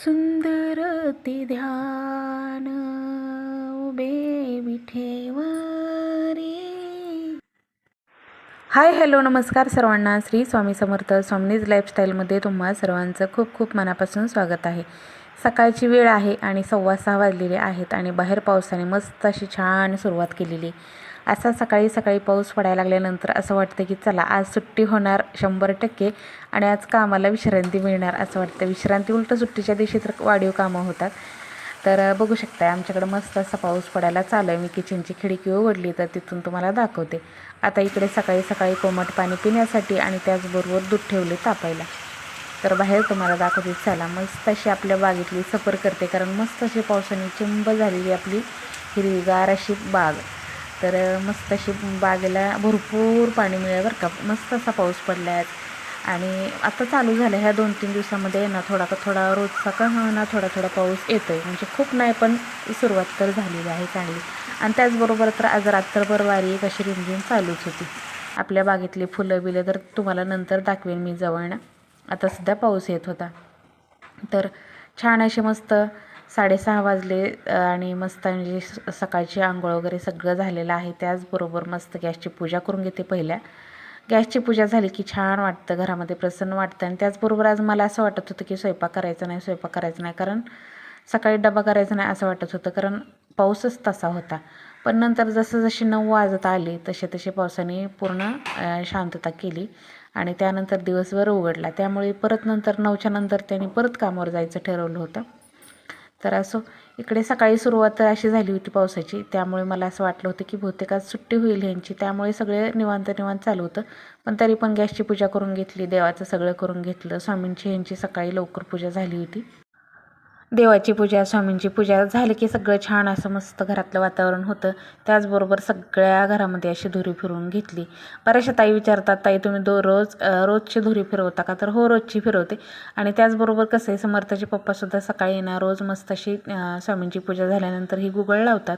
सुंदर ते ध्यान उभे विठेवरी. हाय हॅलो नमस्कार सर्वांना. श्री स्वामी समर्थ स्वामीज लाईफस्टाईलमध्ये तुम्हा सर्वांचं खूप खूप मनापासून स्वागत आहे. सकाळची वेळ आहे आणि 6:15 वाजलेले आहेत आणि बाहेर पावसाने मस्त अशी छान सुरुवात केलेली. असा सकाळी सकाळी पाऊस पडायला लागल्यानंतर असं वाटतं की चला आज सुट्टी होणार 100% आणि आज कामाला विश्रांती मिळणार असं वाटतं. विश्रांती उलट सुट्टीच्या दिवशी तर वाढीव कामं होतात. तर बघू शकताय आमच्याकडे मस्त असा पाऊस पडायला चालू आहे. मी किचनची खिडकी उघडली तर तिथून तुम्हाला दाखवते. आता इकडे सकाळी सकाळी कोमट पाणी पिण्यासाठी आणि त्याचबरोबर दूध ठेवले तापायला. तर बाहेर तुम्हाला दाखवते. चला मस्त अशी आपल्या बागेतली सफर करते, कारण मस्त अशी पावसाने चिंब झालेली आपली हिरवीगार अशी बाग. तर मस्त अशी बागेला भरपूर पाणी मिळेल बरं का. मस्त असा पाऊस पडला आहे आणि आता चालू झालं ह्या 2-3 दिवसामध्ये ना थोडा रोजचा का ना थोडा पाऊस येतो आहे. म्हणजे खूप नाही पण सुरुवात तर झालेली आहे चांगली. आणि त्याचबरोबर तर आज रात्रभर वारी कशी रिमझिम चालूच होती. आपल्या बागेतली फुलं बिलं तर तुम्हाला नंतर दाखवेन मी जवळनं. आता सुद्धा पाऊस येत होता. तर छान असे मस्त 6:30 वाजले आणि मस्त म्हणजे सकाळची आंघोळ वगैरे सगळं झालेलं आहे. त्याचबरोबर मस्त गॅसची पूजा करून घेते. पहिल्या गॅसची पूजा झाली की छान वाटतं, घरामध्ये प्रसन्न वाटतं. आणि त्याचबरोबर आज मला असं वाटत होतं की स्वयंपाक करायचा नाही, कारण सकाळी डबा करायचा नाही असं वाटत होतं, कारण पाऊसच तसा होता. पण नंतर जशी 9 वाजत आली तसे पावसाने पूर्ण शांतता केली आणि त्यानंतर दिवसभर उघडला. त्यामुळे परत नंतर 9च्या नंतर त्यांनी परत कामावर जायचं ठरवलं होतं. तर असो इकडे सकाळी सुरुवात अशी झाली होती पावसाची, त्यामुळे मला असं वाटलं होतं की बहुतेक आज सुट्टी होईल ह्यांची, त्यामुळे सगळे निवांत चालू होतं. पण तरी पण गॅसची पूजा करून घेतली, देवाचं सगळं करून घेतलं. स्वामींची ह्यांची सकाळी लवकर पूजा झाली होती. देवाची पूजा स्वामींची पूजा झाली की सगळं छान असं मस्त घरातलं वातावरण होतं. त्याचबरोबर सगळ्या घरामध्ये अशी धुरी फिरवून घेतली. बऱ्याचशा ताई विचारतात, ताई तुम्ही रोजची धुरी फिरवता का? तर हो, रोजची फिरवते. आणि त्याचबरोबर कसं आहे, समर्थाचे पप्पासुद्धा सकाळी ना रोज मस्त अशी स्वामींची पूजा झाल्यानंतर ही गुगळ लावतात.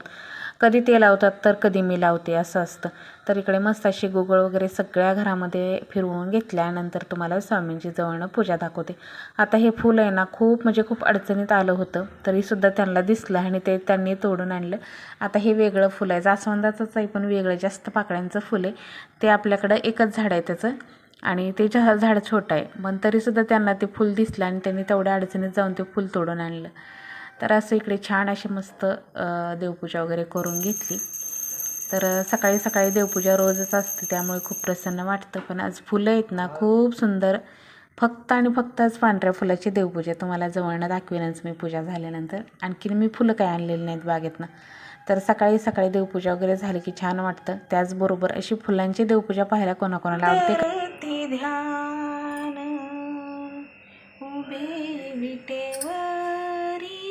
कधी ते लावतात तर कधी मी लावते असं असतं. तर इकडे मस्त अशी गुगळ वगैरे सगळ्या घरामध्ये फिरवून घेतल्यानंतर तुम्हाला स्वामींची जवळनं पूजा दाखवते. आता हे फूल आहे ना खूप अडचणीत आलं होतं, तरीसुद्धा त्यांना दिसलं आणि ते त्यांनी तोडून आणलं. आता हे वेगळं फुल आहे, जास्वंदाचंच आहे पण वेगळं जास्त पाकळ्यांचं फुल आहे. ते आपल्याकडं एकच झाड आहे त्याचं आणि ते झाड छोटं आहे, पण तरीसुद्धा त्यांना ते फूल दिसलं आणि त्यांनी तेवढ्या अडचणीत जाऊन ते फूल तोडून आणलं. तर असं इकडे छान अशी मस्त देवपूजा वगैरे करून घेतली. तर सकाळी सकाळी देवपूजा रोजच असते, त्यामुळे खूप प्रसन्न वाटतं. पण आज फुलं आहेत ना खूप सुंदर, फक्त आणि फक्तच पांढऱ्या फुलाची देवपूजा तुम्हाला जवळनं दाखवेनच मी पूजा झाल्यानंतर. आणखीन मी फुलं काय आणलेली नाहीत बागेतनं. तर सकाळी सकाळी देवपूजा वगैरे झाली की छान वाटतं. त्याचबरोबर अशी फुलांची देवपूजा पाहायला कोणाकोणाला आवडते का? ध्यान उभे विटेवरी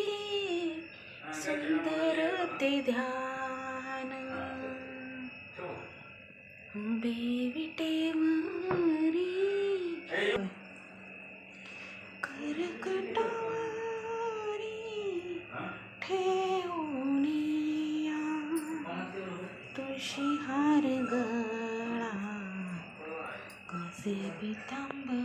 सुंदर ते ध्यान उभे विटेवरी करकटावरी ठेवून तुळशी हार गळा कसे पितांबर.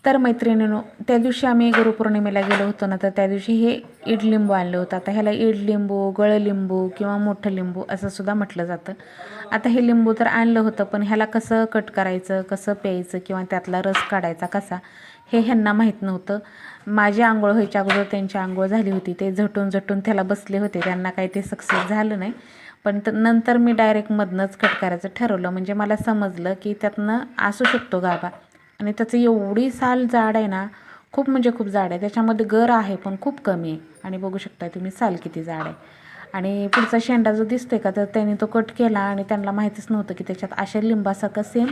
तर मैत्रिणींनो, त्या दिवशी आम्ही गुरुपौर्णिमेला गेलो होतो ना, तर त्या दिवशी हे इडलिंबू आणलं होतं. आता ह्याला इडलिंबू, गळलिंबू किंवा मोठं लिंबू असं सुद्धा म्हटलं जातं. आता हे लिंबू तर आणलं होतं, पण ह्याला कसं कट करायचं, कसं प्यायचं किंवा त्यातला रस काढायचा कसा, हे ह्यांना माहीत नव्हतं. माझी आंघोळ व्हायच्या अगोदर त्यांची आंघोळ झाली होती. ते झटून त्याला बसले होते, त्यांना काही ते सक्सेस झालं नाही. पण नंतर मी डायरेक्ट मधनंच कट करायचं ठरवलं, म्हणजे मला समजलं की त्यातनं असू शकतो गाभा. आणि त्याचं एवढी साल जाड आहे ना, खूप म्हणजे खूप जाड आहे. त्याच्यामध्ये गर आहे पण खूप कमी आहे. आणि बघू शकता तुम्ही साल किती जाड आहे. आणि पुढचा शेंडा जो दिसतोय का, तर त्यांनी तो कट केला आणि त्यांना माहीतच नव्हतं की त्याच्यात अशा लिंबासारखं सेम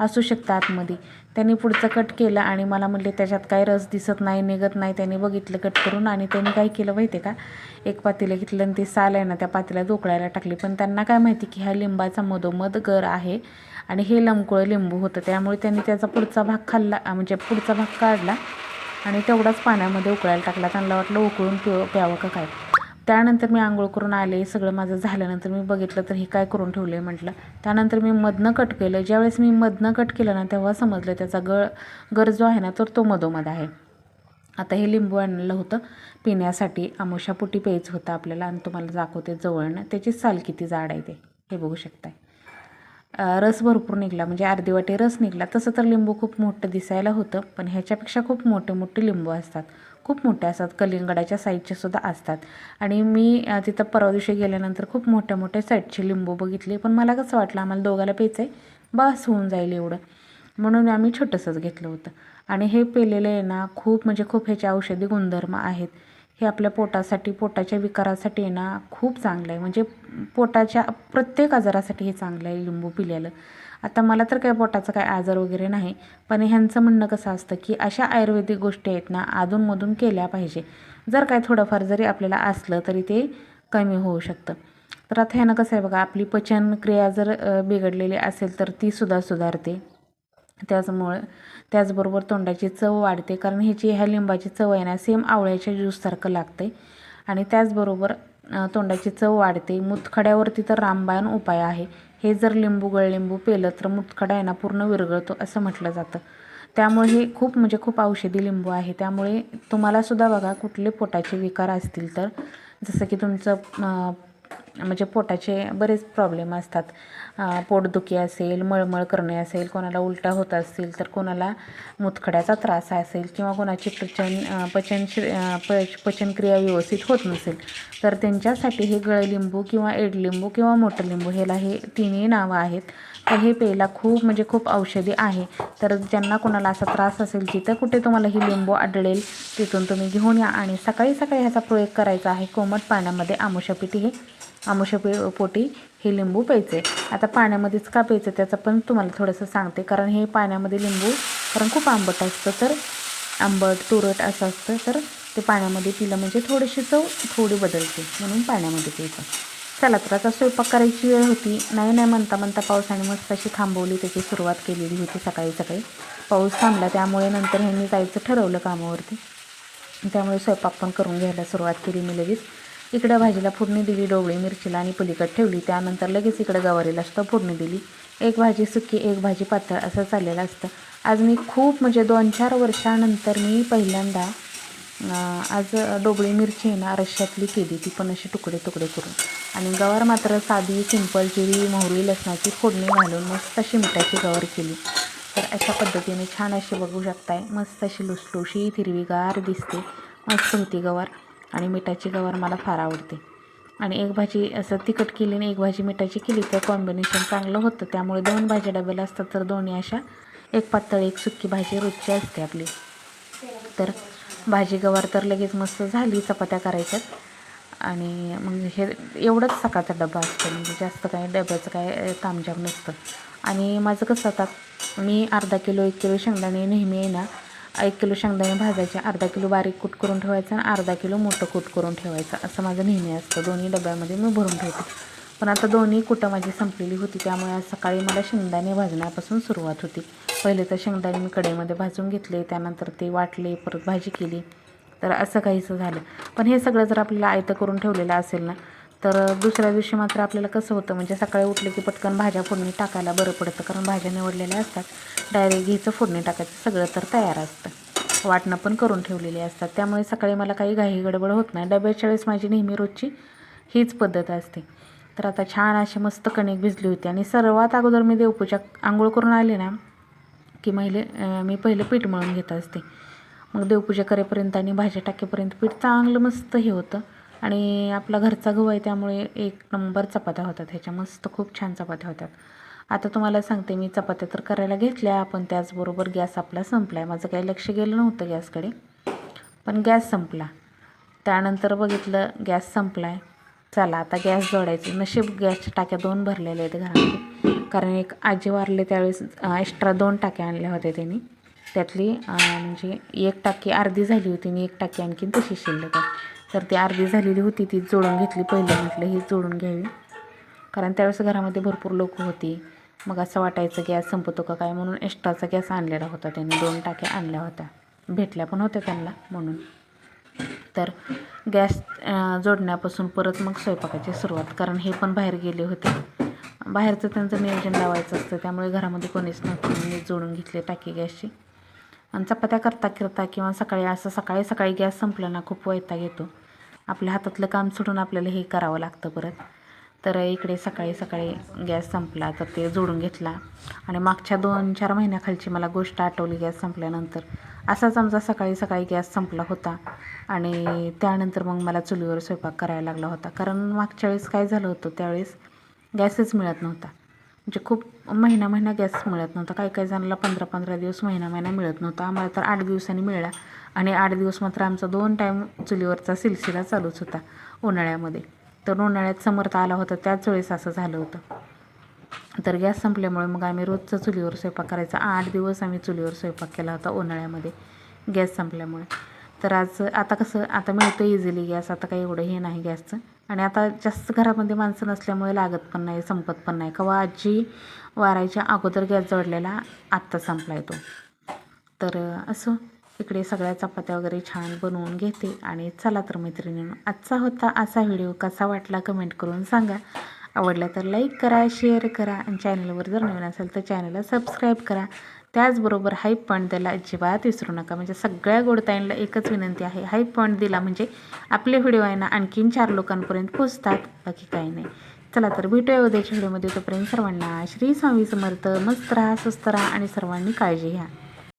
असू शकतं आतमध्ये. त्यांनी पुढचं कट केलं आणि मला म्हटले त्याच्यात काही रस दिसत नाही, निघत नाही. त्यांनी बघितलं कट करून आणि त्यांनी काय केलं माहिती आहे का, एक पातेलं घेतलं आणि ती साल आहे ना त्या पातेल्यात उकळायला टाकली. पण त्यांना काय माहिती की ह्या लिंबाचा मधोमध गर आहे आणि हे लमकुळं लिंबू होतं. त्यामुळे त्यांनी त्याचा पुढचा भाग खाल्ला, म्हणजे पुढचा भाग काढला आणि तेवढाच पाण्यामध्ये उकळायला टाकला. त्यांना वाटलं उकळून प्यावं का काय, त्यानंतर मी आंघोळ करून आले, सगळं माझं झाल्यानंतर मी बघितलं तर हे काय करून ठेवलं आहे म्हटलं. त्यानंतर मी मधनं कट केलं. ज्यावेळेस मी मधनं कट केलं ना तेव्हा समजलं त्याचा गर जो आहे ना तर तो मधोमध आहे. आता हे लिंबू आणलं होतं पिण्यासाठी, आमोशापोटी प्यायचं होतं आपल्याला. आणि तुम्हाला दाखवते जवळनं त्याची साल किती जाड आहे ते, हे बघू शकताय. रस भरपूर निघाला, म्हणजे अर्धी वाटी रस निघाला. तसं तर लिंबू खूप मोठं दिसायला होतं, पण ह्याच्यापेक्षा खूप मोठे मोठे लिंबू असतात, खूप मोठे असतात, कलिंगडाच्या साईजचे सुद्धा असतात. आणि मी तिथं परवा दिवशी गेल्यानंतर खूप मोठ्या मोठ्या साईजचे लिंबू बघितले, पण मला कसं वाटलं आम्हाला दोघाला प्यायचं आहे, बस होऊन जाईल एवढं, म्हणून आम्ही छोटंसंच घेतलं होतं. आणि हे पेलेलं आहे ना खूप म्हणजे खूप ह्याचे औषधी गुणधर्म आहेत. हे आपल्या पोटासाठी, पोटाच्या विकारासाठी आहे ना खूप चांगलं आहे, म्हणजे पोटाच्या प्रत्येक आजारासाठी हे चांगलं आहे लिंबू पिलेलं. आता मला तर काय पोटाचा काय आजार वगैरे नाही, पण ह्यांचं म्हणणं कसं असतं की अशा आयुर्वेदिक गोष्टी आहेत ना अधूनमधून केल्या पाहिजे. जर काय थोडंफार जरी आपल्याला असलं तरी ते कमी होऊ शकतं. तर आता ह्यानं कसं आहे बघा, आपली पचनक्रिया जर बिघडलेली असेल तर ती सुद्धा सुधारते. त्याचबरोबर तोंडाची चव वाढते, कारण ह्या लिंबाची चव आहे ना सेम आवळ्याच्या ज्यूससारखं लागते. आणि त्याचबरोबर तोंडाची चव वाढते. मुतखड्यावरती तर रामबाण उपाय आहे. हे जर गळलिंबू पेलं तर मुतखडा आहे ना पूर्ण विरघळतो असं म्हटलं जातं. त्यामुळे हे खूप म्हणजे खूप औषधी लिंबू आहे. त्यामुळे तुम्हालासुद्धा बघा कुठले पोटाचे विकार असतील तर, जसं की तुमचं म्हणजे पोटाचे बरेच प्रॉब्लेम असतात, पोटदुखी असेल, मळमळ करणे असेल, कोणाला उलटा होत असतील तर, कोणाला मुतखड्याचा त्रास असेल, किंवा कोणाची पचनक्रिया व्यवस्थित होत नसेल तर त्यांच्यासाठी हे गळलिंबू किंवा एडलिंबू किंवा मोठं लिंबू ह्याला हे तिन्ही नावं आहेत. तर हे प्यायला खूप म्हणजे खूप औषधी आहे. तर ज्यांना कोणाला असा त्रास असेल जिथं कुठे तुम्हाला ही लिंबू आढळेल तिथून तुम्ही घेऊन या आणि सकाळी सकाळी ह्याचा प्रयोग करायचा आहे. कोमट पाण्यामध्ये आमुषापोटी हे लिंबू प्यायचे. आता पाण्यामध्येच का प्यायचं त्याचं पण तुम्हाला थोडंसं सांगते, कारण हे पाण्यामध्ये लिंबू कारण खूप आंबट असतं, तर आंबट तुरट असं असतं, तर ते पाण्यामध्ये पिलं म्हणजे थोडीशी चव थोडी बदलते, म्हणून पाण्यामध्ये प्यायचं. चला तर आता स्वयंपाक करायची वेळ होती. नाही म्हणता पावसाने मस्त अशी थांबवली, त्याची सुरुवात केलेली होती सकाळी पाऊस थांबला, त्यामुळे नंतर ह्यांनी जायचं ठरवलं कामावरती, त्यामुळे स्वयंपाक पण करून घ्यायला सुरुवात केली मी लगेच. इकडं भाजीला फोडणी दिली, ढोबळी मिरचीला आणि पलीकड ठेवली. त्यानंतर लगेच इकडं गवारीला सुद्धा फोडणी दिली. एक भाजी सुकी, एक भाजी पातळ असं चाललेलं असतं. आज मी खूप म्हणजे 2-4 वर्षानंतर मी पहिल्यांदा आज ढोबळी मिरची आहे ना रश्श्यातली केली, ती पण अशी तुकडे करून. आणि गवार मात्र साधी सिंपल जिरी, मोहरी, लसणाची फोडणी घालून मस्त अशी मिठाची गवार केली. तर अशा पद्धतीने छान अशी बघू शकताय, मस्त अशी लुसलुशीत हिरवीगार दिसते, मस्त होती गवार. आणि मिठाची गवार मला फार आवडते. आणि एक भाजी असं तिखट केली आणि एक भाजी मिठाची केली तर कॉम्बिनेशन चांगलं होतं. त्यामुळे 2 भाज्या डब्याला असतात, तर दोन्ही अशा, एक पातळ एक सुकी भाजी रोजची असते आपली. तर भाजी गवार तर लगेच मस्त झाली, चपात्या करायच्यात. आणि मग हे एवढंच सकाळचा डबा असतो, म्हणजे जास्त काय डब्याचं काय तामझाम नसतं. आणि माझं कसं आता मी अर्धा किलो 1 किलो शेंगदाणे नेहमी आहे ना, 1 किलो शेंगदाणे भाजायचे, अर्धा किलो बारीक कूट करून ठेवायचं आणि अर्धा किलो मोठं कूट करून ठेवायचं, असं माझं नेहमी असतं. दोन्ही डब्यामध्ये मी भरून ठेवते. पण आता दोन्ही कुटं माझी संपलेली होती, त्यामुळे आज सकाळी मला शेंगदाणे भाजण्यापासून सुरुवात होती. पहिले तर शेंगदाणे मी कढईमध्ये भाजून घेतले, त्यानंतर ते वाटले, परत भाजी केली, तर असं काहीसं झालं. पण हे सगळं जर आपल्याला आयतं करून ठेवलेलं असेल ना, तर दुसऱ्या दिवशी मात्र आपल्याला कसं होतं, म्हणजे सकाळी उठले की पटकन भाज्या फोडणी टाकायला बरं पडतं, कारण भाज्या निवडलेल्या असतात. डायरेक्ट घ्यायचं, फोडणी टाकायचं, सगळं तर तयार असतं, वाटणं पण करून ठेवलेली असतात. त्यामुळे सकाळी मला काही घाई गडबड होत नाही. डब्याच्या वेळेस माझी नेहमी रोजची हीच पद्धत असते. तर आता छान अशी मस्त कणिक भिजली होती. आणि सर्वात अगोदर मी देवपूजा आंघोळ करून आले ना की मी पहिले पीठ मळून घेत असते. मग देवपूजा करेपर्यंत आणि भाज्या टाकेपर्यंत पीठ चांगलं मस्त हे होतं. आणि आपला घरचा गहू आहे त्यामुळे 1 नंबर चपात्या होतात ह्याच्या, मस्त खूप छान चपात्या होतात. आता तुम्हाला सांगते, मी चपात्या तर करायला घेतल्या, पण त्याचबरोबर गॅस आपला संपला आहे. माझं काही लक्ष गेलं नव्हतं गॅसकडे, पण गॅस संपला. त्यानंतर बघितलं गॅस संपला आहे, चला आता गॅस जोडायची. नशीब गॅसच्या टाक्या 2 भरलेल्या आहेत घरामध्ये, कारण एक आजी वारले त्यावेळेस एक्स्ट्रा 2 टाक्या आणल्या होत्या त्यांनी. त्यातली म्हणजे 1 टाकी अर्धी झाली होती आणि 1 टाकी आणखीन तशी शिल्लक आहे. तर ती अर्धी झालेली होती, ती जोडून घेतली. पहिलं म्हटलं ही जोडून घ्यावी, कारण त्यावेळेस घरामध्ये भरपूर लोक होती. मग असं वाटायचं गॅस संपतो का काय, म्हणून एक्स्ट्राचा गॅस आणलेला होता त्यांनी. 2 टाक्या आणल्या होत्या, भेटल्या पण होत्या त्यांना म्हणून. तर गॅस जोडण्यापासून परत मग स्वयंपाकाची सुरुवात, कारण हे पण बाहेर गेले होते. बाहेरचं त्यांचं नियोजन लावायचं असतं, त्यामुळे घरामध्ये कोणीच नव्हतं. मी जोडून घेतली टाकी गॅसची. आणि चपात्या करता करता किंवा सकाळी असं सकाळी गॅस संपला ना खूप वैताग येतो. आपल्या हातातलं काम सोडून आपल्याला हे करावं लागतं परत. तर इकडे सकाळी गॅस संपला तर ते जोडून घेतला. आणि मागच्या 2-4 महिन्याखालची मला गोष्ट आठवली गॅस संपल्यानंतर. असाच आमचा सकाळी गॅस संपला होता आणि त्यानंतर मग मला चुलीवर स्वयंपाक करायला लागला होता. कारण मागच्या वेळेस काय झालं होतं, त्यावेळेस गॅसच मिळत नव्हता. म्हणजे खूप महिना गॅस मिळत नव्हता. काही जणांना 15-15 दिवस महिना मिळत नव्हता. आम्हाला तर 8 दिवसांनी मिळाला. आणि 8 दिवस मात्र आमचा 2 टाईम चुलीवरचा सिलसिला चालूच होता उन्हाळ्यामध्ये. तर उन्हाळ्यात समर्थ आला होता त्याच वेळेस असं झालं होतं. तर गॅस संपल्यामुळे मग आम्ही रोजचं चुलीवर स्वयंपाक करायचा. 8 दिवस आम्ही चुलीवर स्वयंपाक केला होता उन्हाळ्यामध्ये गॅस संपल्यामुळे. तर आता कसं, आता मिळतं इझिली गॅस, आता काही एवढं हे नाही गॅसचं. आणि आता जास्त घरामध्ये माणसं नसल्यामुळे लागत पण नाही, संपत पण नाही. केव्हा आजी वारायच्या अगोदर गॅस जोडलेला आत्ता संपला येतो. तर असं इकडे सगळ्या चपात्या वगैरे छान बनवून घेते. आणि चला तर मैत्रिणींनो, आजचा होता असा व्हिडिओ. कसा वाटला कमेंट करून सांगा. आवडला तर लाईक करा, शेअर करा आणि चॅनलवर जर नवीन असेल तर चॅनलला सबस्क्राईब करा. त्याचबरोबर हाईप पॉईंट द्यायला अजिबात विसरू नका. म्हणजे सगळ्या गोडताईंना एकच विनंती आहे, हाईप पॉईंट दिला म्हणजे आपले व्हिडिओ आहे ना आणखीन 4 लोकांपर्यंत पोचतात, बाकी काही नाही. चला तर भेटूया उद्याच्या व्हिडिओमध्ये. तोपर्यंत सर्वांना श्री स्वामी समर्थ. मस्त राहा, स्वस्त राहा आणि सर्वांनी काळजी घ्या.